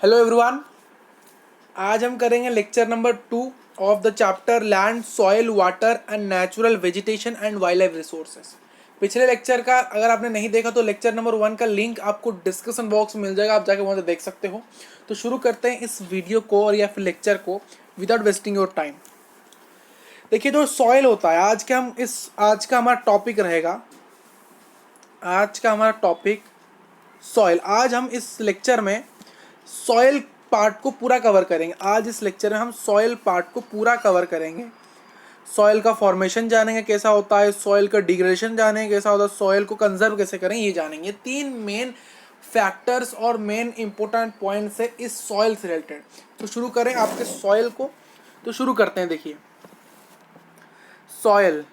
Hello everyone. आज हम करेंगे lecture number 2 of the chapter land soil water and natural vegetation and wild life resources. पिछले lecture का अगर आपने नहीं देखा तो लेक्चर नंबर 1 का लिंक आपको डिस्क्रिप्शन बॉक्स में मिल जाएगा, आप जाके वहाँ से देख सकते हो। तो शुरू करते हैं इस वीडियो को और या फिर लेक्चर को विदाउट वेस्टिंग योर टाइम। देखिए, जो सॉइल होता है आज का हमारा टॉपिक रहेगा। आज का हमारा टॉपिक सॉइल। आज हम इस लेक्चर में सॉइल पार्ट को पूरा कवर करेंगे। आज इस लेक्चर में हम सॉइल पार्ट को पूरा कवर करेंगे। सॉइल का फॉर्मेशन जानेंगे कैसा होता है, सॉइल का डिग्रेडेशन जानेंगे कैसा होता है, सॉइल को कंजर्व कैसे करेंगे ये जानेंगे। 3 मेन फैक्टर्स और मेन इंपॉर्टेंट पॉइंट्स है इस सॉइल से रिलेटेड। तो शुरू करें आपके सॉइल को, तो शुरू करते हैं। देखिए सॉइल,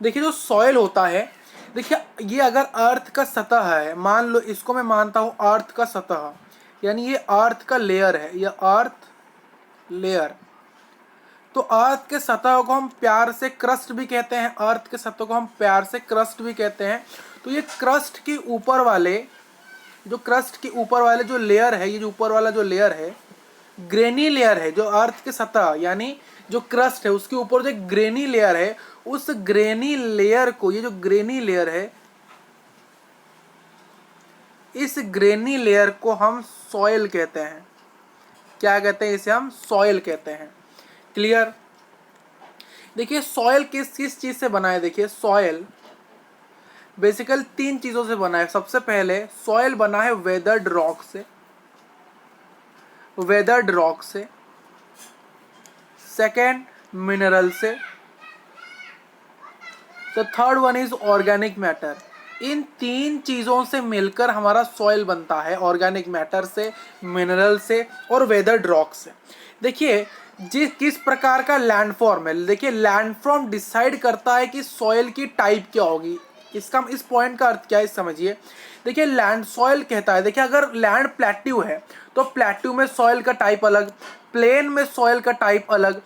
देखिए जो सॉइल होता है, देखिए ये अगर अर्थ का सतह है, मान लो इसको मैं मानता हूँ अर्थ का सतह, यानी ये अर्थ का लेयर है, ये अर्थ लेयर। तो अर्थ के सतह को हम प्यार से क्रस्ट भी कहते हैं, अर्थ के सतह को हम प्यार से क्रस्ट भी कहते हैं। तो ये क्रस्ट के ऊपर वाले जो लेयर है, ये जो ऊपर वाला जो लेयर है ग्रेनी लेयर है, जो अर्थ के सतह यानी जो क्रस्ट है उसके ऊपर जो ग्रेनी लेयर है, उस ग्रेनी लेयर को, ये जो ग्रेनी लेयर है, इस ग्रेनी लेयर को हम सॉइल कहते हैं। क्या कहते हैं? इसे हम सॉइल कहते हैं। क्लियर? देखिए सॉइल किस किस चीज से बना है। देखिए सॉइल बेसिकल 3 चीजों से बना है। सबसे पहले सॉइल बना है वेदर्ड रॉक से, सेकेंड मिनरल से, the third one is organic matter. इन 3 चीजों से मिलकर हमारा सॉइल बनता है, ऑर्गेनिक मैटर से, मिनरल से और वेदर्ड रॉक से। देखिए किस प्रकार का लैंडफॉर्म है। देखिए लैंडफॉर्म डिसाइड करता है कि सॉइल की टाइप क्या होगी। इसका इस पॉइंट का अर्थ क्या है समझिए। देखिए लैंड सॉइल कहता है, देखिए अगर लैंड प्लेट्यू है तो प्लेट्यू में सॉइल का टाइप अलग, प्लेन में सॉइल का टाइप अलग,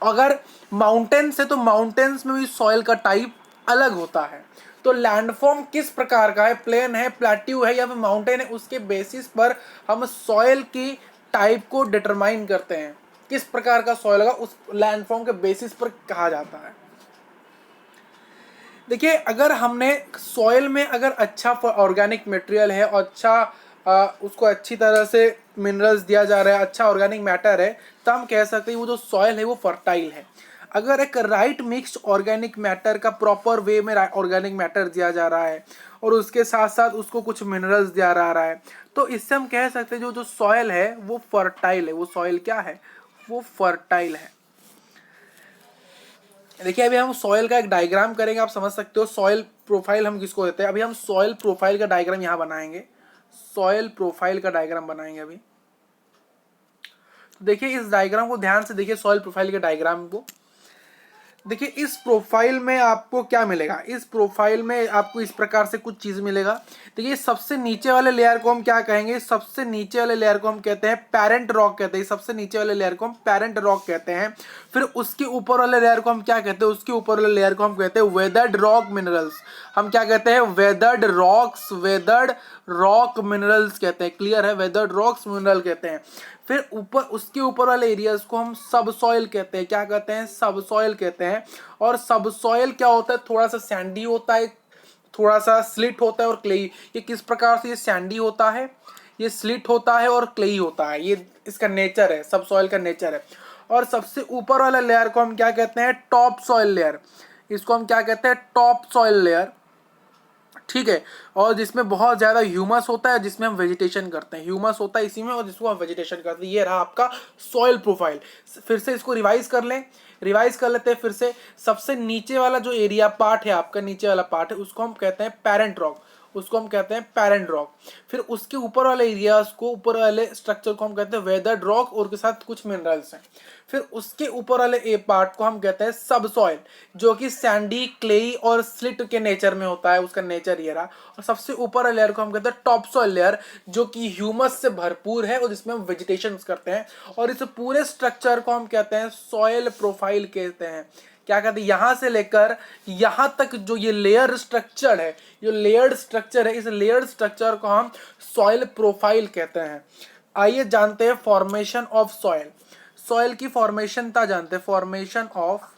अगर माउंटेन्स है तो माउंटेन्स में भी सॉइल का टाइप अलग होता है। तो लैंडफॉर्म किस प्रकार का है, प्लेन है, प्लेट्यू है या फिर माउंटेन है, उसके बेसिस पर हम सॉइल की टाइप को डिटरमाइन करते हैं। किस प्रकार का सॉइल होगा उस लैंडफॉर्म के बेसिस पर कहा जाता है। देखिए अगर हमने सॉइल में अगर अच्छा ऑर्गेनिक मटेरियल है और उसको अच्छी तरह से मिनरल्स दिया जा रहा है, अच्छा ऑर्गेनिक मैटर है, तो हम कह सकते हैं वो जो सॉइल है वो फर्टाइल है। अगर एक राइट मिक्स्ड ऑर्गेनिक मैटर का प्रॉपर वे में ऑर्गेनिक मैटर दिया जा रहा है और उसके साथ साथ उसको कुछ मिनरल्स दिया जा रहा है, तो इससे हम कह सकते हैं जो सॉइल है वो फर्टाइल है। वो सॉइल क्या है? वो फर्टाइल है। देखिए अभी हम सॉइल का एक डायग्राम करेंगे, आप समझ सकते हो सॉइल प्रोफाइल हम किसको देते हैं। अभी हम सॉइल प्रोफाइल का डायग्राम यहाँ बनाएंगे, सॉइल प्रोफाइल का डायग्राम बनाएंगे अभी। तो देखिए इस डायग्राम को ध्यान से देखिए, सॉइल प्रोफाइल के डायग्राम को देखिए। इस प्रोफाइल में आपको क्या मिलेगा? इस प्रोफाइल में आपको इस प्रकार से कुछ चीज मिलेगा। देखिए सबसे नीचे वाले लेयर को हम क्या कहेंगे? सबसे नीचे वाले लेयर को हम कहते हैं पेरेंट रॉक कहते हैं। सबसे नीचे वाले लेयर को हम पेरेंट रॉक कहते हैं। फिर उसके ऊपर वाले लेयर को हम क्या कहते हैं? उसके ऊपर वाले लेयर को हम कहते हैं वेदर्ड रॉक मिनरल्स। हम क्या कहते हैं? वेदर्ड रॉक मिनरल्स कहते हैं। क्लियर है? वेदर्ड रॉक्स मिनरल कहते हैं। फिर उसके ऊपर वाले एरियाज को हम सब सॉइल कहते हैं। क्या कहते हैं? सब सॉइल कहते हैं। और सब सॉइल क्या होता है? थोड़ा सा सैंडी होता है, थोड़ा सा स्लिट होता है और क्लेई। ये किस प्रकार से? ये सैंडी होता है, ये स्लिट होता है और क्लेई होता है। ये इसका नेचर है, सब सॉइल का नेचर है। और सबसे ऊपर वाला लेयर को हम क्या कहते हैं? Top soil layer. इसको हम क्या कहते हैं? Top soil layer. ठीक है? और जिसमें बहुत ज्यादा ह्यूमस होता है, जिसमें हम वेजिटेशन करते हैं। ह्यूमस होता है इसी में और जिसको हम वेजिटेशन करते हैं। ये रहा आपका सॉइल प्रोफाइल। फिर से इसको रिवाइज कर लेते हैं फिर से। सबसे नीचे वाला जो एरिया पार्ट है आपका, नीचे वाला पार्ट है, उसको हम कहते हैं पेरेंट रॉक। फिर उसके ऊपर वाले एरियाज को, ऊपर वाले स्ट्रक्चर को हम कहते हैं वेदर्ड रॉक और के साथ कुछ मिनरल्स हैं। फिर उसके ऊपर वाले ए पार्ट को हम कहते हैं सब सॉइल, जो कि सैंडी, क्लेई और स्लिट के नेचर में होता है। उसका नेचर ये रहा। और सबसे ऊपर वाले लेयर को हम कहते हैं टॉप सॉइल लेयर, जो कि ह्यूमस से भरपूर है और जिसमें हम वेजिटेशन करते हैं। और इस पूरे स्ट्रक्चर को हम कहते हैं सॉइल प्रोफाइल कहते हैं। क्या कहते हैं, यहाँ से लेकर यहाँ तक जो ये लेयर स्ट्रक्चर है, जो लेयर्ड स्ट्रक्चर है, इस लेयर्ड स्ट्रक्चर को हम सॉइल प्रोफाइल कहते हैं। आइए जानते हैं फॉर्मेशन ऑफ सॉइल। सॉइल की फॉर्मेशन था जानते हैं, फॉर्मेशन ऑफ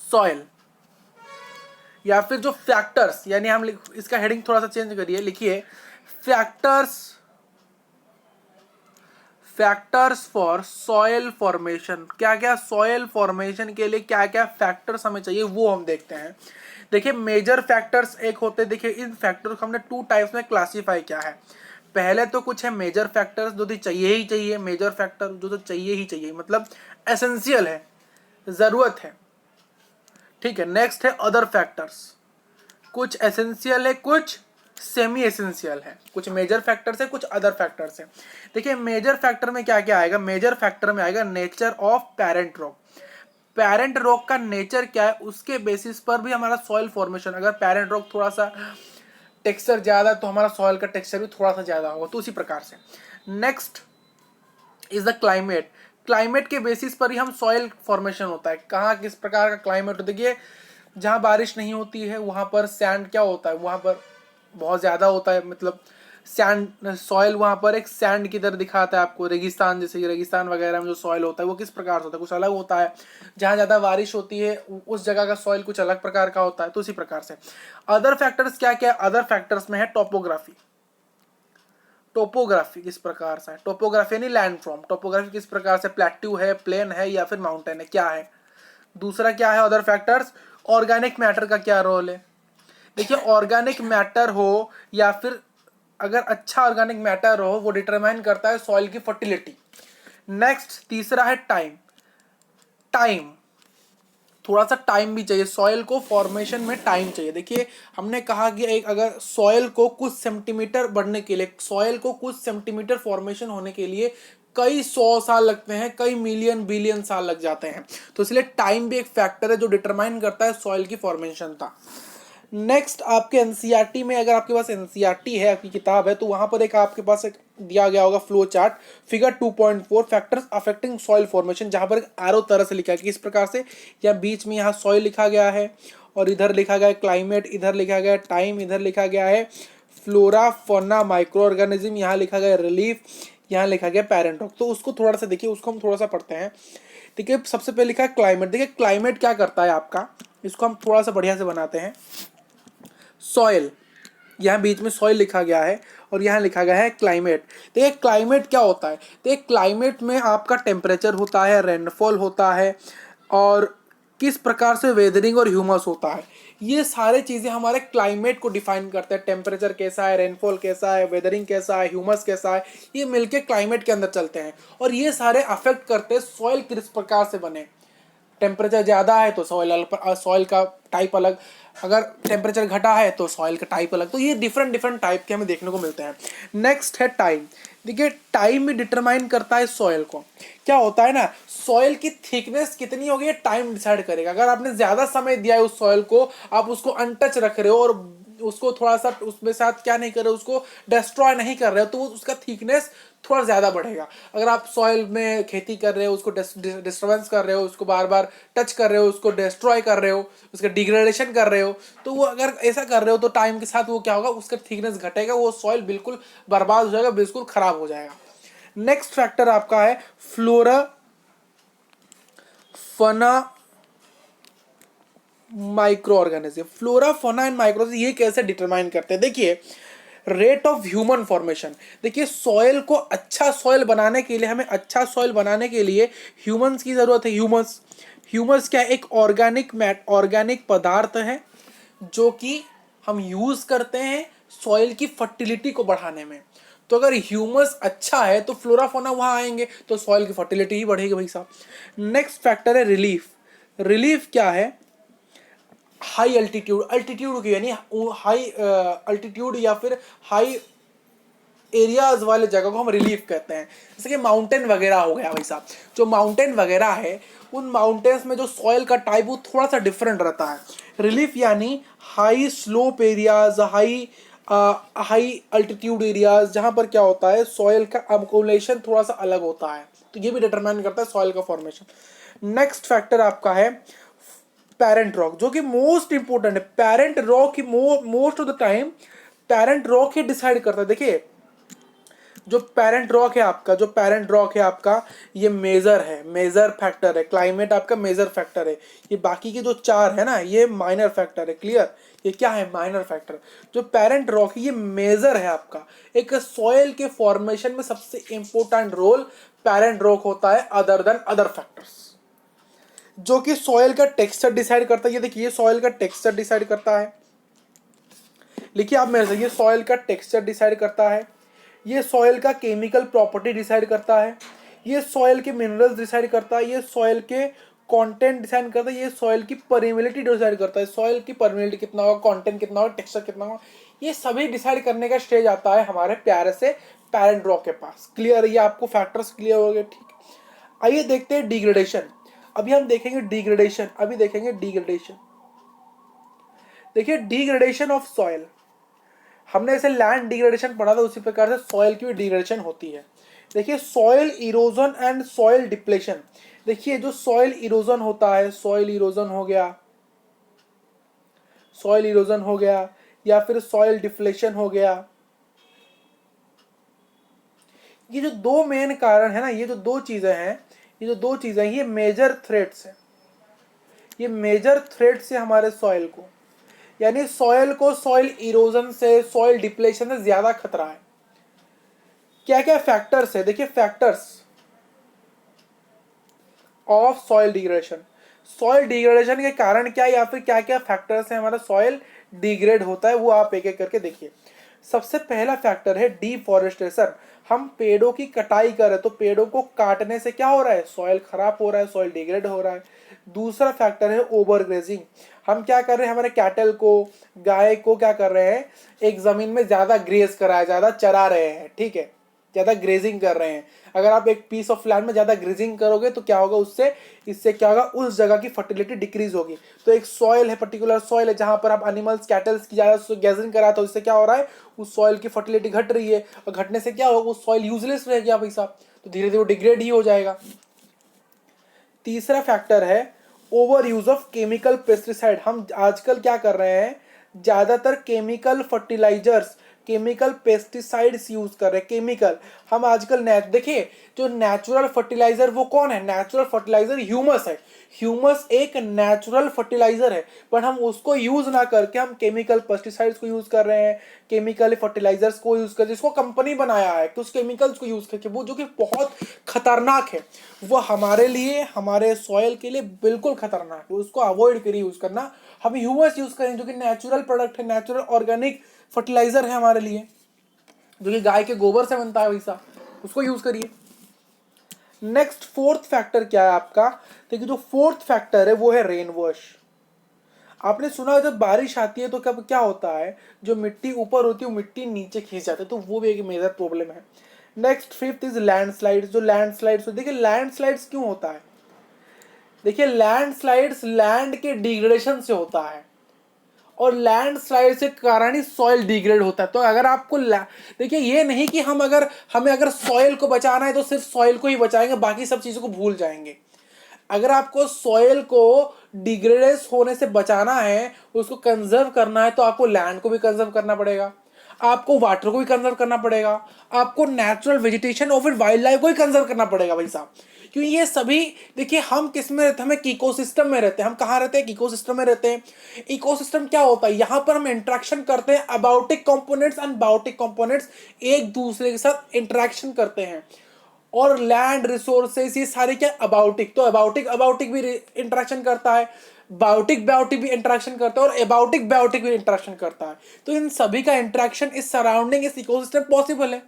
सॉइल या फिर जो फैक्टर्स, यानी हम इसका हेडिंग थोड़ा सा चेंज करिए, लिखिए फैक्टर्स फॉर सॉइल फॉर्मेशन। क्या क्या सॉइल फॉर्मेशन के लिए क्या क्या फैक्टर्स हमें चाहिए वो हम देखते हैं। देखिए मेजर फैक्टर्स एक होते हैं, देखिए इन फैक्टर्स को हमने 2 टाइप्स में क्लासीफाई किया है। पहले तो कुछ है मेजर फैक्टर्स जो तो चाहिए ही चाहिए, मेजर फैक्टर जो तो चाहिए ही चाहिए, मतलब एसेंशियल है, जरूरत है, ठीक है। नेक्स्ट है अदर फैक्टर्स, कुछ एसेंशियल है, कुछ सेमी एसेंशियल है, कुछ मेजर फैक्टर्स है, कुछ अदर फैक्टर्स है। देखिए मेजर फैक्टर में क्या क्या आएगा, मेजर फैक्टर में आएगा nature of parent rock. Parent rock का नेचर क्या है उसके बेसिस पर भी हमारा सॉइल फॉर्मेशन, अगर पेरेंट रॉक थोड़ा सा टेक्सचर ज्यादा तो हमारा सॉइल का टेक्सचर भी थोड़ा सा ज्यादा होगा, तो उसी प्रकार से। Next is the climate. Climate के बेसिस पर ही हम सॉइल फॉर्मेशन होता है, कहाँ किस प्रकार का क्लाइमेट। देखिए जहाँ बारिश नहीं होती है वहाँ पर सैंड क्या होता है, वहाँ पर बहुत ज़्यादा होता है, मतलब सैंड सॉइल वहाँ पर एक सैंड की तरह दिखाता है आपको। रेगिस्तान, जैसे रेगिस्तान वगैरह में जो सॉइल होता है वो किस प्रकार से होता है, कुछ अलग होता है। जहाँ ज़्यादा बारिश होती है उस जगह का सॉइल कुछ अलग प्रकार का होता है, तो उसी प्रकार से। अदर फैक्टर्स क्या क्या, अदर फैक्टर्स में है टोपोग्राफी। टोपोग्राफी किस प्रकार से है, टोपोग्राफी यानी लैंड फॉर्म। टोपोग्राफी किस प्रकार से, प्लेट्यू है, प्लेन है या फिर माउंटेन है, क्या है। दूसरा क्या है अदर फैक्टर्स, ऑर्गेनिक मैटर का क्या रोल है। देखिए ऑर्गेनिक मैटर हो या फिर अगर अच्छा ऑर्गेनिक मैटर हो वो डिटरमाइन करता है सॉइल की फर्टिलिटी। नेक्स्ट तीसरा है टाइम। टाइम, थोड़ा सा टाइम भी चाहिए सॉइल को फॉर्मेशन में, टाइम चाहिए। देखिए हमने कहा कि एक अगर सॉइल को कुछ सेंटीमीटर बढ़ने के लिए, सॉइल को कुछ सेंटीमीटर फॉर्मेशन होने के लिए कई 100 साल लगते हैं, कई मिलियन बिलियन साल लग जाते हैं, तो इसलिए टाइम भी एक फैक्टर है जो डिटरमाइन करता है सॉइल की फॉर्मेशन था। नेक्स्ट आपके एनसीईआरटी में, अगर आपके पास एनसीईआरटी है, आपकी किताब है, तो वहां पर एक आपके पास एक दिया गया होगा flow chart, figure 2.4 factors affecting soil formation, जहां पर एक एरो तरह से लिखा है कि इस प्रकार से, या बीच में यहाँ सॉइल लिखा गया है और इधर लिखा गया है क्लाइमेट, इधर लिखा गया है टाइम, इधर लिखा गया है फ्लोरा फौना माइक्रो ऑर्गेनिज्म, यहाँ लिखा गया रिलीफ, यहाँ लिखा गया पेरेंट रॉक। तो उसको थोड़ा सा देखिए, उसको हम थोड़ा सा पढ़ते हैं। ठीक है, सबसे पहले लिखा है क्लाइमेट। देखिए क्लाइमेट क्या करता है आपका, इसको हम थोड़ा सा बढ़िया से बनाते हैं। सॉइल, यहाँ बीच में सॉइल लिखा गया है और यहाँ लिखा गया है क्लाइमेट। देखिए क्लाइमेट क्या होता है, देखिए क्लाइमेट में आपका टेम्परेचर होता है, रेनफॉल होता है और किस प्रकार से वेदरिंग और ह्यूमस होता है, ये सारे चीज़ें हमारे क्लाइमेट को डिफाइन करते हैं। टेम्परेचर कैसा है, रेनफॉल कैसा है, वेदरिंग कैसा है, ह्यूमस कैसा है, ये मिलके क्लाइमेट के अंदर चलते हैं और ये सारे अफेक्ट करते हैं सॉइल किस प्रकार से बने। टेम्परेचर ज़्यादा है तो सॉइल का टाइप अलग, अगर टेम्परेचर घटा है तो सॉइल का टाइप अलग, तो ये डिफरेंट डिफरेंट टाइप के हमें देखने को मिलते हैं। नेक्स्ट है टाइम। देखिए टाइम भी डिटरमाइन करता है सॉइल को। क्या होता है ना, सॉइल की थिकनेस कितनी होगी टाइम डिसाइड करेगा। अगर आपने ज़्यादा समय दिया है उस सॉइल को, आप उसको अनटच रख रहे हो और उसको थोड़ा सा उसमें साथ क्या नहीं कर रहे हो, उसको डिस्ट्रॉय नहीं कर रहे हो, तो वो उसका थिकनेस थोड़ा ज़्यादा बढ़ेगा। अगर आप सॉइल में खेती कर रहे हो, उसको डिस्टर्बेंस कर रहे हो, उसको बार बार टच कर रहे हो, उसको डिस्ट्रॉय कर रहे हो, उसका डिग्रेडेशन कर रहे हो, तो वो अगर ऐसा कर रहे हो तो टाइम के साथ वो क्या होगा, उसका थिकनेस घटेगा, वो सॉइल बिल्कुल बर्बाद हो जाएगा, बिल्कुल खराब हो जाएगा। नेक्स्ट फैक्टर आपका है flora fauna micro organism. Flora fauna and micro, ये कैसे डिटरमाइन करते हैं, देखिए रेट ऑफ ह्यूमन फॉर्मेशन। देखिए सॉइल को अच्छा सॉइल बनाने के लिए, हमें अच्छा सॉइल बनाने के लिए ह्यूमंस की जरूरत है। ह्यूमस, ह्यूमस क्या है, एक ऑर्गेनिक पदार्थ है जो कि हम यूज करते हैं सॉइल की फर्टिलिटी को बढ़ाने में। तो अगर ह्यूमस अच्छा है तो फ्लोरा फोना वहां आएंगे, तो सॉइल की फर्टिलिटी ही बढ़ेगी भाई साहब। नेक्स्ट फैक्टर है रिलीफ। रिलीफ क्या है, हाई अल्टीट्यूड, अल्टीट्यूड की यानी हाई अल्टीट्यूड या फिर हाई एरियाज वाले जगह को हम रिलीफ कहते हैं। जैसे कि माउंटेन वगैरह हो गया भाई साहब, जो माउंटेन वगैरह है उन माउंटेन्स में जो सॉइल का टाइप वो थोड़ा सा डिफरेंट रहता है। रिलीफ यानी high slope areas, high altitude areas, जहाँ पर क्या होता है सॉइल का अकोमोडेशन थोड़ा सा अलग होता है, तो ये भी डिटरमाइन करता है सॉइल का फॉर्मेशन। नेक्स्ट फैक्टर आपका है पेरेंट रॉक, जो कि मोस्ट इंपोर्टेंट है। Parent rock he most of the time parent rock he decide करता है। देखिए जो पेरेंट रॉक है आपका, जो पेरेंट रॉक है आपका, ये मेजर है, मेजर फैक्टर है। क्लाइमेट आपका मेजर फैक्टर है। ये बाकी के जो चार है ना, ये माइनर फैक्टर है। क्लियर? ये क्या है? Minor factor. जो पेरेंट रॉक है ये मेजर है आपका। एक सॉइल के फॉर्मेशन में सबसे इंपॉर्टेंट रोल पेरेंट रॉक होता है, अदर देन अदर फैक्टर्स, जो कि सॉइल का टेक्सचर डिसाइड करता है। ये देखिए सॉइल का टेक्सचर डिसाइड करता है। लिखिए आप मेरे से, ये सॉइल का टेक्सचर डिसाइड करता है, ये सॉइल का केमिकल प्रॉपर्टी डिसाइड करता है, ये सॉइल के मिनरल्स डिसाइड करता है, ये सॉइल के कंटेंट डिसाइड करता है, ये सॉइल की परमेबिलिटी डिसाइड करता है। सॉइल की परमेबिलिटी कितना होगा, कंटेंट कितना होगा, टेक्सचर कितना होगा, ये सभी डिसाइड करने का स्टेज आता है हमारे प्यारे से पेरेंट रॉक के पास। क्लियर? ये आपको फैक्टर्स क्लियर हो गए? ठीक। आइए देखते हैं डिग्रेडेशन। अभी हम देखेंगे डिग्रेडेशन, अभी देखेंगे डिग्रेडेशन। देखिए डिग्रेडेशन ऑफ सॉइल, हमने ऐसे लैंड डिग्रेडेशन पढ़ा था, उसी प्रकार से सॉइल की भी डिग्रेडेशन होती है। देखिए soil erosion and soil depletion. देखिए जो सॉइल इरोजन होता है, सॉइल इरोजन हो गया, सॉइल इरोजन हो गया, या फिर सॉइल डिफ्लेशन हो गया, ये जो दो मेन कारण है ना, ये जो दो चीजें हैं, ये जो दो चीजें हैं, ये मेजर थ्रेट्स है। ये मेजर थ्रेट्स है हमारे सॉइल को, यानी सॉइल को सॉइल इरोजन से, सॉइल डिप्लेशन से ज्यादा खतरा है। क्या क्या फैक्टर्स है? देखिए factors of soil degradation. Soil degradation के कारण क्या, या फिर क्या क्या फैक्टर्स हैं हमारा सॉइल डिग्रेड होता है, वो आप एक एक करके देखिए। सबसे पहला फैक्टर है डिफॉरेस्टेशन। हम पेड़ों की कटाई कर रहे हैं, तो पेड़ों को काटने से क्या हो रहा है? सॉइल खराब हो रहा है, सॉइल डिग्रेड हो रहा है। दूसरा फैक्टर है ओवरग्रेजिंग। हम क्या कर रहे हैं, हमारे कैटल को, गाय को क्या कर रहे हैं, एक जमीन में ज्यादा ग्रेज करा है, ज्यादा चरा रहे हैं, ठीक है, ज्यादा ग्रेजिंग कर रहे हैं। अगर आप एक पीस ऑफ लैंड में ज्यादा ग्रेजिंग करोगे तो क्या होगा, उससे इससे क्या होगा, उस जगह की फर्टिलिटी डिक्रीज होगी। तो एक सॉइल है, पर्टिकुलर सॉइल है, जहां पर आप एनिमल्स कैटल्स की ज्यादा ग्रेजिंग करा, तो इससे क्या हो रहा है, उस सॉइल की फर्टिलिटी घट रही है, और घटने से क्या होगा, उस सॉइल यूजलेस रह गया भाई साहब, तो धीरे धीरे वो डिग्रेड ही हो जाएगा। तीसरा फैक्टर है over use of chemical pesticide. हम आजकल क्या कर रहे हैं, ज्यादातर chemical fertilisers, chemical pesticides use कर रहे हैं। केमिकल हम आजकल देखिए जो नेचुरल फर्टिलाइजर वो कौन है, नेचुरल फर्टिलाइजर ह्यूमस है। ह्यूमस एक नेचुरल फर्टिलाइजर है, पर हम उसको यूज ना करके हम केमिकल पेस्टिसाइड्स को यूज कर रहे हैं, केमिकल फर्टिलाइजर्स को यूज कर, जिसको कंपनी बनाया है, तो उस केमिकल्स को यूज करके, वो जो कि बहुत खतरनाक है, वो हमारे लिए, हमारे सॉइल के लिए बिल्कुल खतरनाक है, उसको अवॉइड करिए यूज करना। हम ह्यूमस यूज करें, जो कि नेचुरल प्रोडक्ट है, नेचुरल ऑर्गेनिक फर्टिलाइजर है हमारे लिए, जो कि गाय के गोबर से बनता है वैसा, उसको यूज करिए। नेक्स्ट फोर्थ फैक्टर क्या है आपका? देखिए जो फोर्थ फैक्टर है वो है रेन वॉश। आपने सुना है जब बारिश आती है तो कब क्या होता है, जो मिट्टी ऊपर होती है वो मिट्टी नीचे खींच जाती है, तो वो भी एक मेजर प्रॉब्लम है। Next fifth is landslides. जो लैंडस्लाइड्स, देखिए लैंडस्लाइड्स क्यों होता है? देखिए लैंडस्लाइड्स लैंड के डिग्रेडेशन से होता है, और लैंडस्लाइड से कारण ही सॉइल डिग्रेड होता है। तो अगर आपको देखिए ये नहीं कि हमें अगर सॉइल को बचाना है तो सिर्फ सॉइल को ही बचाएंगे, बाकी सब चीजों को भूल जाएंगे। अगर आपको सॉइल को डिग्रेडेस होने से बचाना है, उसको कंजर्व करना है, तो आपको लैंड को भी कंजर्व करना पड़ेगा, आपको वाटर को भी कंजर्व करना पड़ेगा, आपको नेचुरल वेजिटेशन और फिर वाइल्ड लाइफ को भी कंजर्व करना पड़ेगा भाई साहब। क्योंकि ये सभी, देखिए हम किस में रहते हैं, हम इकोसिस्टम में रहते हैं। हम कहाँ रहते हैं? इकोसिस्टम में रहते हैं। इकोसिस्टम क्या होता है, यहाँ पर हम इंटरेक्शन करते हैं, abiotic components and biotic components एक दूसरे के साथ इंटरेक्शन करते हैं, और लैंड रिसोर्सेस ये सारे क्या, अबायोटिक, तो अबायोटिक अबायोटिक भी इंटरेक्शन करता है, बायोटिक बायोटिक भी इंटरेक्शन करता है, और एबायोटिक बायोटिक भी इंटरेक्शन करता है। तो इन सभी का इंटरेक्शन इस सराउंडिंग, इस इकोसिस्टम पॉसिबल है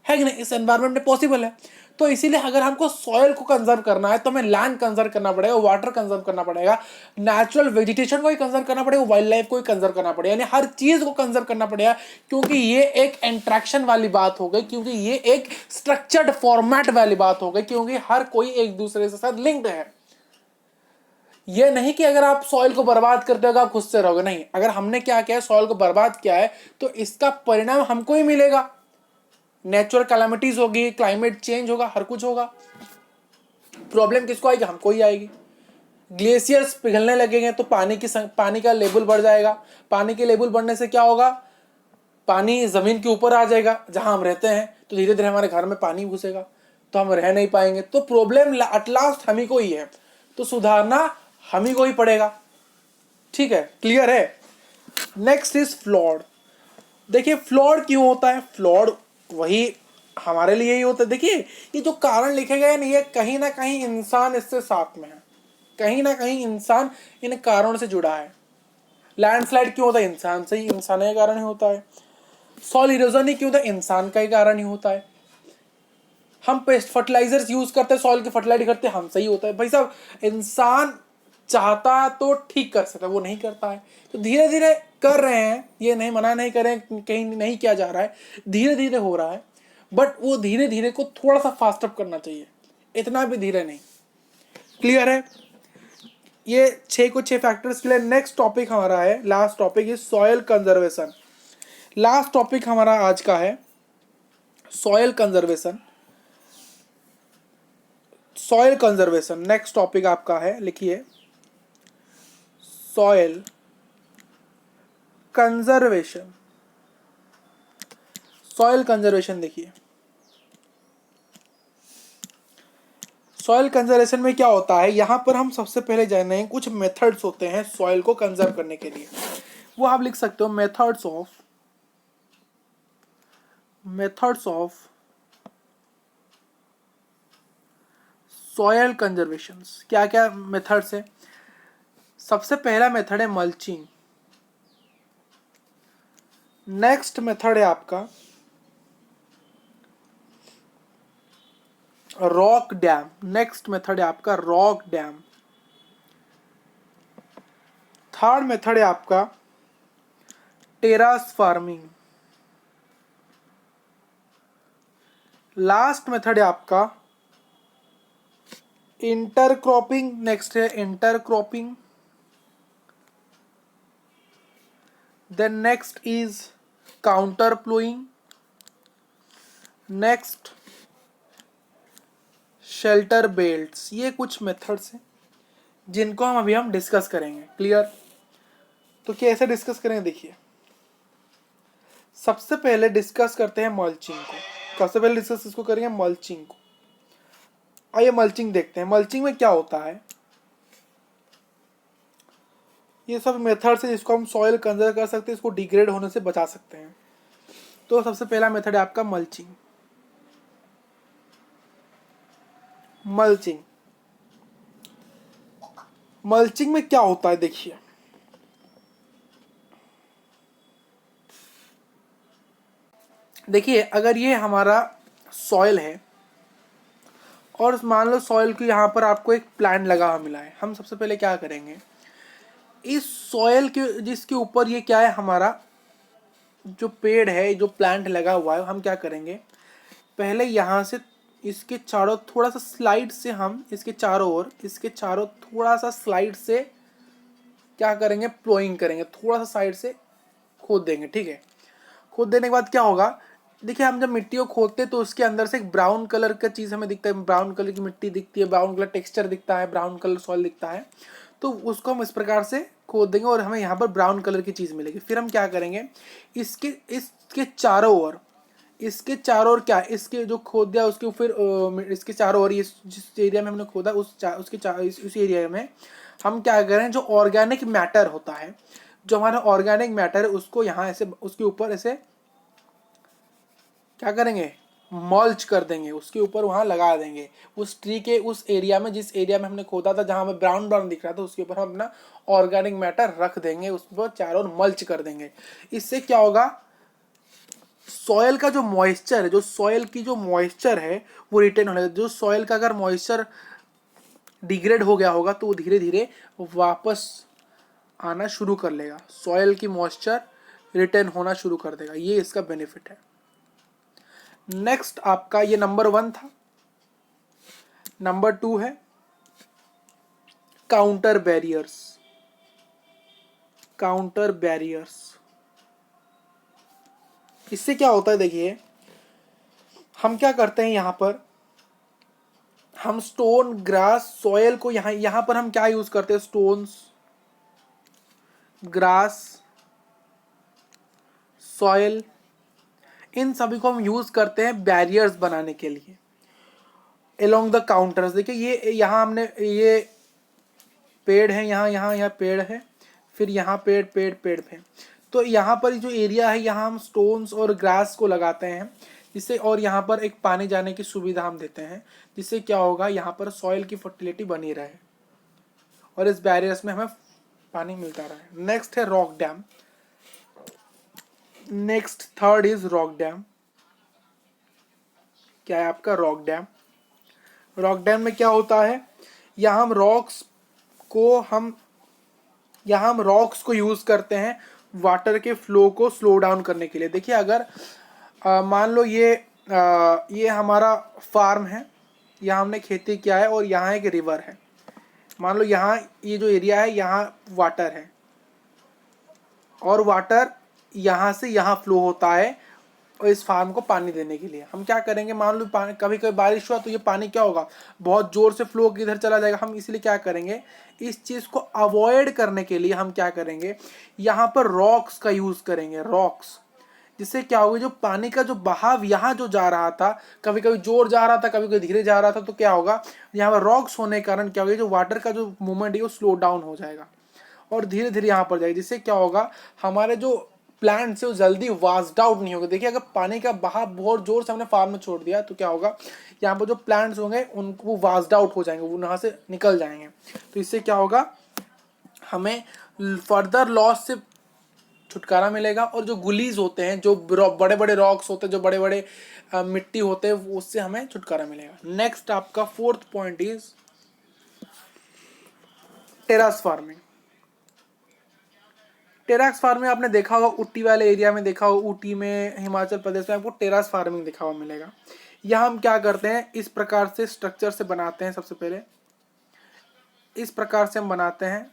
कि नहीं, इस एनवायरनमेंट में पॉसिबल है। तो इसीलिए अगर हमको सॉइल को कंजर्व करना है तो हमें लैंड कंजर्व करना पड़ेगा, वाटर कंजर्व करना पड़ेगा, नेचुरल वेजिटेशन को ही कंजर्व करना पड़ेगा, वाइल्ड लाइफ को ही कंजर्व करना पड़ेगा, यानी हर चीज को कंजर्व करना पड़ेगा। क्योंकि ये एक इंट्रैक्शन वाली बात हो गई, क्योंकि ये एक स्ट्रक्चर्ड फॉर्मेट वाली बात हो गई, क्योंकि हर कोई एक दूसरे के साथ लिंक्ड है। ये नहीं कि अगर आप सॉइल को बर्बाद करते हो आप खुद से रहोगे, नहीं। अगर हमने क्या किया है, सॉइल को बर्बाद किया है, तो इसका परिणाम हमको ही मिलेगा। नेचुरल कैलामिटीज होगी, क्लाइमेट चेंज होगा, हर कुछ होगा। प्रॉब्लम किसको आएगी? हमको ही आएगी। ग्लेशियर्स पिघलने लगेंगे तो पानी का लेवल बढ़ जाएगा। पानी के लेवल बढ़ने से क्या होगा? पानी जमीन के ऊपर आ जाएगा जहां हम रहते हैं, तो धीरे धीरे हमारे घर में पानी घुसेगा, तो हम रह नहीं पाएंगे। तो प्रॉब्लम एट लास्ट हम ही को ही है, तो सुधारना हम ही को ही पड़ेगा। ठीक है, क्लियर है? Next is flawed. देखिए फ्लॉड क्यों होता है? फ्लॉड वही हमारे लिए ही होता है। देखिए ये जो कारण लिखे गए ना, ये कहीं ना कहीं इंसान इससे साथ में है, कहीं ना कहीं इंसान इन कारणों से जुड़ा है। लैंडस्लाइड क्यों होता है? इंसान से ही, इंसान के कारण ही होता है। सॉइल इरोजन ही क्यों होता है? इंसान का ही कारण ही होता है। हम पेस्ट फर्टिलाइजर्स यूज करते हैं, सॉइल की फर्टिलाइज करते हैं, हमसे ही होता है। भाई साहब, इंसान चाहता तो ठीक कर सकता है, वो नहीं करता है, तो धीरे धीरे कर रहे हैं। ये नहीं, मना नहीं करें, कहीं नहीं किया जा रहा है, धीरे धीरे हो रहा है, बट वो धीरे धीरे को थोड़ा सा फास्ट अप करना चाहिए, इतना भी धीरे नहीं। क्लियर है? ये 6 फैक्टर्स के लिए। नेक्स्ट टॉपिक हमारा है, last topic is soil conservation. Last topic हमारा आज का है soil conservation. Soil conservation next topic आपका है, लिखिए सॉइल कंजर्वेशन। सॉइल कंजर्वेशन देखिए, सॉइल कंजर्वेशन में क्या होता है, यहां पर हम सबसे पहले जाने हैं कुछ मेथड्स होते हैं सॉइल को कंजर्व करने के लिए। वो आप लिख सकते हो मेथड्स ऑफ सॉइल कंजर्वेशन। क्या क्या मेथड्स है? सबसे पहला मेथड है मल्चिंग। नेक्स्ट मेथड है आपका रॉक डैम। नेक्स्ट मेथड है आपका रॉक डैम। थर्ड मेथड है आपका टेरास फार्मिंग। लास्ट मेथड है आपका इंटरक्रॉपिंग। नेक्स्ट है intercropping. Then next is contour ploughing. Next shelter belts. ये कुछ मेथड्स हैं जिनको हम डिस्कस करेंगे। क्लियर? तो कैसे डिस्कस करेंगे? देखिए सबसे पहले डिस्कस करते हैं मल्चिंग को। सबसे पहले डिस्कस इसको करेंगे मल्चिंग को। आइए मल्चिंग देखते हैं। मल्चिंग में क्या होता है? ये सब मेथड्स है जिसको हम सॉइल कंजर्व कर सकते हैं, इसको डिग्रेड होने से बचा सकते हैं। तो सबसे पहला मेथड है आपका मल्चिंग। मल्चिंग मल्चिंग में क्या होता है? देखिए देखिए अगर ये हमारा सॉइल है और मान लो सॉइल की यहाँ पर आपको एक प्लांट लगा हुआ मिला है, हम सबसे पहले क्या करेंगे, इस सॉइल के जिसके ऊपर ये क्या है, हमारा जो पेड़ है, जो प्लांट लगा हुआ है, हम क्या करेंगे, पहले यहाँ से इसके चारों थोड़ा सा स्लाइड से, हम इसके चारों थोड़ा सा स्लाइड से क्या करेंगे, प्लोइंग करेंगे, थोड़ा सा साइड से खोद देंगे। ठीक है, खोद देने के बाद क्या होगा, देखिए हम जब मिट्टी को खोदते हैं तो उसके अंदर से एक ब्राउन कलर का चीज़ हमें दिखता है, ब्राउन कलर की मिट्टी दिखती है, ब्राउन कलर टेक्सचर दिखता है, ब्राउन कलर सॉइल दिखता है। तो उसको हम इस प्रकार से खोद देंगे और हमें यहाँ पर ब्राउन कलर की चीज़ मिलेगी। फिर हम क्या करेंगे, इसके चारों ओर क्या, इसके जो खोद दिया उसके फिर इसके चारों ओर, ये जिस एरिया में हमने खोदा उस एरिया में हम क्या करें, जो ऑर्गेनिक मैटर होता है, जो हमारा ऑर्गेनिक मैटर है, उसको यहाँ ऐसे उसके ऊपर ऐसे क्या करेंगे, मल्च कर देंगे, उसके ऊपर वहां लगा देंगे। उस ट्री के उस एरिया में, जिस एरिया में हमने खोदा था, जहां हमें ब्राउन ब्राउन दिख रहा था, उसके ऊपर हम अपना ऑर्गेनिक मैटर रख देंगे, उस पर चारों ओर मल्च कर देंगे। इससे क्या होगा, सॉयल का जो मॉइस्चर है, जो सॉयल की जो मॉइस्चर है वो रिटेन होने लगेगा। जो सॉयल का अगर मॉइस्चर डिग्रेड हो गया होगा तो वो धीरे धीरे वापस आना शुरू कर लेगा, सॉयल की मॉइस्चर रिटेन होना शुरू कर देगा। ये इसका बेनिफिट है। नेक्स्ट आपका ये नंबर 1 था। नंबर 2 है काउंटर बैरियर्स। काउंटर बैरियर्स, इससे क्या होता है, देखिए हम क्या करते हैं, यहां पर हम स्टोन, ग्रास, सॉयल को यहाँ यहाँ पर हम क्या यूज करते हैं, स्टोन्स, ग्रास, सॉयल, इन सभी को हम यूज करते हैं बैरियर्स बनाने के लिए अलोंग द काउंटर्स। देखिए ये यहाँ हमने ये पेड़ है, यहाँ पेड़ है, फिर यहाँ पेड़ पेड़ पेड़ पे, तो यहाँ पर जो एरिया है यहाँ हम स्टोन्स और ग्रास को लगाते हैं जिससे, और यहाँ पर एक पानी जाने की सुविधा हम देते हैं जिससे क्या होगा, यहाँ पर सॉइल की फर्टिलिटी बनी रहे और इस बैरियर्स में हमें पानी मिलता रहे। नेक्स्ट है rock dam. Next third is rock dam. क्या है आपका रॉक डैम? रॉक डैम में क्या होता है, यहाँ हम रॉक्स को यूज करते हैं वाटर के फ्लो को स्लो डाउन करने के लिए। देखिए अगर मान लो ये हमारा फार्म है, यहाँ हमने खेती किया है और यहाँ एक रिवर है, मान लो यहाँ ये जो एरिया है यहाँ वाटर है और वाटर यहाँ से यहाँ फ्लो होता है और इस फार्म को पानी देने के लिए हम क्या करेंगे, मान लो कभी कभी बारिश हुआ तो ये पानी क्या होगा, बहुत जोर से फ्लो किधर चला जाएगा। हम इसलिए क्या करेंगे, इस चीज को अवॉइड करने के लिए हम क्या करेंगे, यहाँ पर रॉक्स का यूज करेंगे, रॉक्स, जिससे क्या होगा, जो पानी का जो बहाव यहाँ जो जा रहा था, कभी कभी जोर जा रहा था, कभी कभी धीरे जा रहा था, तो क्या होगा, यहाँ पर रॉक्स होने के कारण क्या होगा, जो वाटर का जो मूवमेंट है वो स्लो डाउन हो जाएगा और धीरे धीरे यहाँ पर जाएगा, जिससे क्या होगा, हमारे जो प्लांट से वो जल्दी वास्ड आउट नहीं होगा। देखिए अगर पानी का बहाव बहुत जोर से हमने फार्म में छोड़ दिया तो क्या होगा, यहाँ पर जो प्लांट्स होंगे उनको वो वास्ड आउट हो जाएंगे, वो यहाँ से निकल जाएंगे। तो इससे क्या होगा, हमें फर्दर लॉस से छुटकारा मिलेगा और जो गुलीज होते हैं, जो बड़े बड़े रॉक्स होते हैं, जो बड़े बड़े मिट्टी होते हैं, उससे हमें छुटकारा मिलेगा। नेक्स्ट आपका fourth point is terrace farming. Terrace farming आपने देखा होगा, ऊटी वाले एरिया में देखा होगा, ऊटी में, हिमाचल प्रदेश में आपको टेरेस फार्मिंग देखा हुआ मिलेगा। यहाँ हम क्या करते हैं, इस प्रकार से स्ट्रक्चर से बनाते हैं, सबसे पहले इस प्रकार से हम बनाते हैं,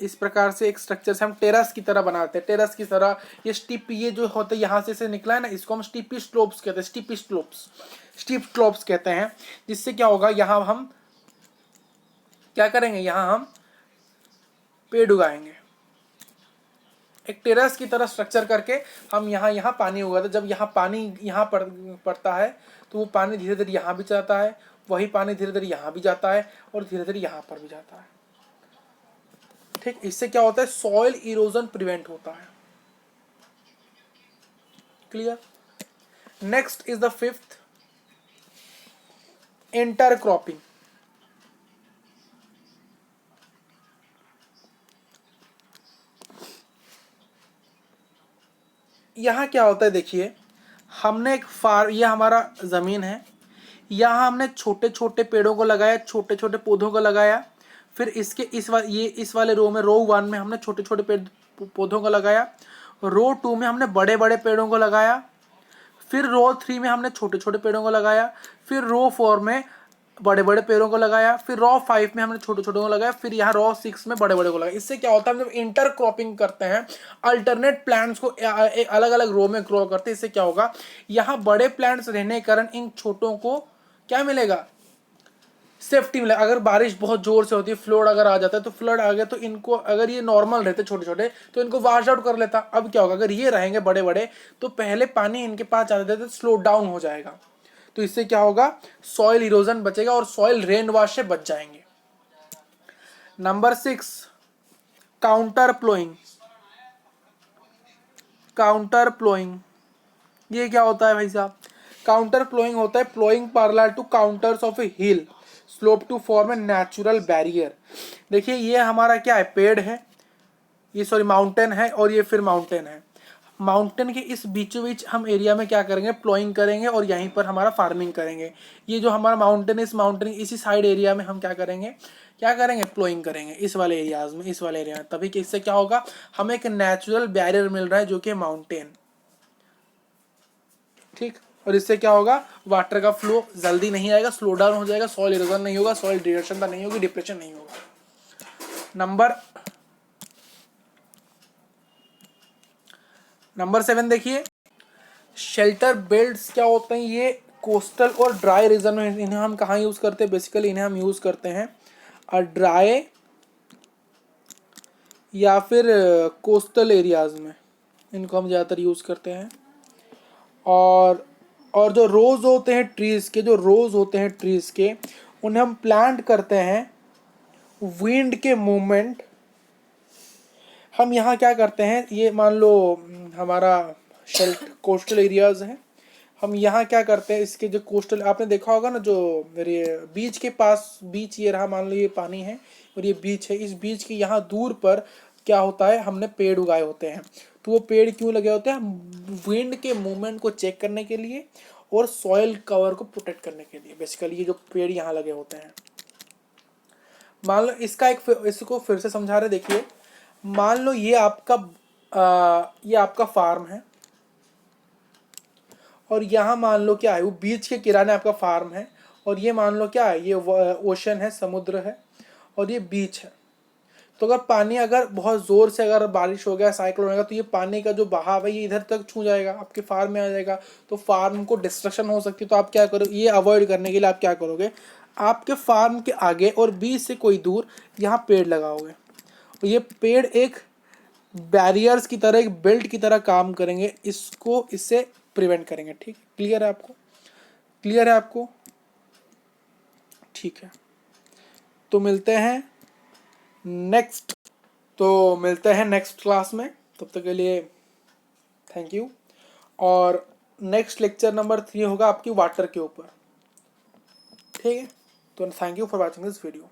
इस प्रकार से एक स्ट्रक्चर से हम टेरेस की तरह बनाते हैं, टेरेस की तरह। ये स्टीप, ये जो होते हैं यहाँ से निकला है ना, इसको हम स्टीपी स्लोप्स कहते हैं, स्टीप स्लोप्स कहते हैं। जिससे क्या होगा, यहाँ हम क्या करेंगे, यहाँ हम पेड़ उगाएंगे, एक टेरेस की तरह स्ट्रक्चर करके हम यहाँ पानी उगाते। जब यहाँ पानी यहाँ पड़ता है तो वो पानी धीरे धीरे यहाँ भी जाता है, वही पानी धीरे धीरे यहाँ भी जाता है और धीरे धीरे यहाँ पर भी जाता है। ठीक, इससे क्या होता है, सॉइल इरोजन प्रिवेंट होता है। Clear? Next is the fifth, intercropping. यहाँ क्या होता है, देखिए हमने एक ये हमारा जमीन है, यहाँ हमने छोटे छोटे पेड़ों को लगाया, छोटे छोटे पौधों को लगाया। फिर इसके इस वाले रो में, रो 1 में हमने छोटे छोटे पौधों को लगाया, रो 2 में हमने बड़े बड़े पेड़ों को लगाया, फिर रो 3 में हमने छोटे छोटे पेड़ों को लगाया, फिर रो 4 में बड़े बड़े पेड़ों को लगाया, फिर रो 5 में हमने छोटे छोटे को लगाया, फिर यहाँ रो 6 में बड़े बड़े को लगाया। इससे क्या होता है, हम जब इंटर क्रॉपिंग करते हैं, अल्टरनेट प्लांट्स को अलग अलग रो में ग्रो करते हैं, इससे क्या होगा, यहाँ बड़े प्लांट्स रहने के कारण इन छोटों को क्या मिलेगा, सेफ्टी मिलेगा। अगर बारिश बहुत जोर से होती है, फ्लड अगर आ जाता है, तो फ्लड आ गया तो इनको, अगर ये नॉर्मल रहते छोटे छोटे तो इनको वॉश आउट कर लेता। अब क्या होगा, अगर ये रहेंगे बड़े बड़े तो पहले पानी इनके पास जाता है तो स्लो डाउन हो जाएगा। तो इससे क्या होगा, सॉइल इरोजन बचेगा और सॉइल रेन वॉश से बच जाएंगे। Number 6, counter ploughing. Counter ploughing ये क्या होता है भाई साहब, काउंटर प्लोइंग होता है ploughing parallel to contours of a hill slope to form a natural barrier. देखिए ये हमारा क्या है, पेड़ है, ये सॉरी माउंटेन है, और ये फिर माउंटेन है। माउंटेन के इस बीचों बीच हम एरिया में क्या करेंगे, प्लोइंग करेंगे और यहीं पर हमारा फार्मिंग करेंगे। ये जो हमारा माउंटेन है, इस माउंटेन इसी साइड एरिया में हम क्या करेंगे, प्लोइंग करेंगे इस वाले एरियाज में, इस वाले एरिया में। तभी कि इससे क्या होगा, हमें एक नेचुरल बैरियर मिल रहा है जो कि माउंटेन। ठीक, और इससे क्या होगा, वाटर का फ्लो जल्दी नहीं आएगा, स्लो डाउन हो जाएगा, सॉइल इरोजन नहीं होगा, सॉइल डिग्रेडेशन नहीं होगी, डिप्रेशन नहीं होगा। नंबर 7 देखिए, शेल्टर बेल्ट्स क्या होते हैं, ये कोस्टल और ड्राई रीजन में इन्हें हम कहाँ यूज़ करते हैं, बेसिकली इन्हें हम यूज़ करते हैं ड्राई या फिर कोस्टल एरियाज़ में, इनको हम ज़्यादातर यूज़ करते हैं। और जो रोज़ होते हैं ट्रीज़ के, जो रोज़ होते हैं ट्रीज़ के, उन्हें हम प्लांट करते हैं विंड के मूवमेंट। हम यहाँ क्या करते हैं, ये मान लो हमारा कोस्टल एरियाज़ हैं, हम यहाँ क्या करते हैं, इसके जो कोस्टल आपने देखा होगा ना, जो मेरे बीच के पास, बीच ये रहा, मान लो ये पानी है और ये बीच है, इस बीच के यहाँ दूर पर क्या होता है, हमने पेड़ उगाए होते हैं। तो वो पेड़ क्यों लगे होते हैं, विंड के मूवमेंट को चेक करने के लिए और सॉइल कवर को प्रोटेक्ट करने के लिए, बेसिकली ये जो पेड़ यहाँ लगे होते हैं। मान लो इसका इसको फिर से समझा रहे, देखिए मान लो ये आपका फार्म है और यहाँ मान लो क्या है, वो बीच के किनारे आपका फार्म है, और ये मान लो क्या है, ये ओशन है, समुद्र है, और ये बीच है। तो अगर पानी अगर बहुत ज़ोर से अगर बारिश हो गया, साइक्लोन होगा, तो ये पानी का जो बहाव है ये इधर तक छू जाएगा, आपके फार्म में आ जाएगा, तो फार्म को डिस्ट्रक्शन हो सकती है। तो आप क्या करो, ये अवॉइड करने के लिए आप क्या करोगे, आपके फार्म के आगे और बीच से कोई दूर यहाँ पेड़ लगाओगे, और ये पेड़ एक बैरियर्स की तरह, एक बेल्ट की तरह काम करेंगे, इससे प्रिवेंट करेंगे। ठीक, क्लियर है आपको, क्लियर है आपको? ठीक है, तो मिलते हैं नेक्स्ट क्लास में। तब तक के लिए थैंक यू। और नेक्स्ट लेक्चर नंबर 3 होगा आपकी वाटर के ऊपर। ठीक है, तो thank you for watching this video.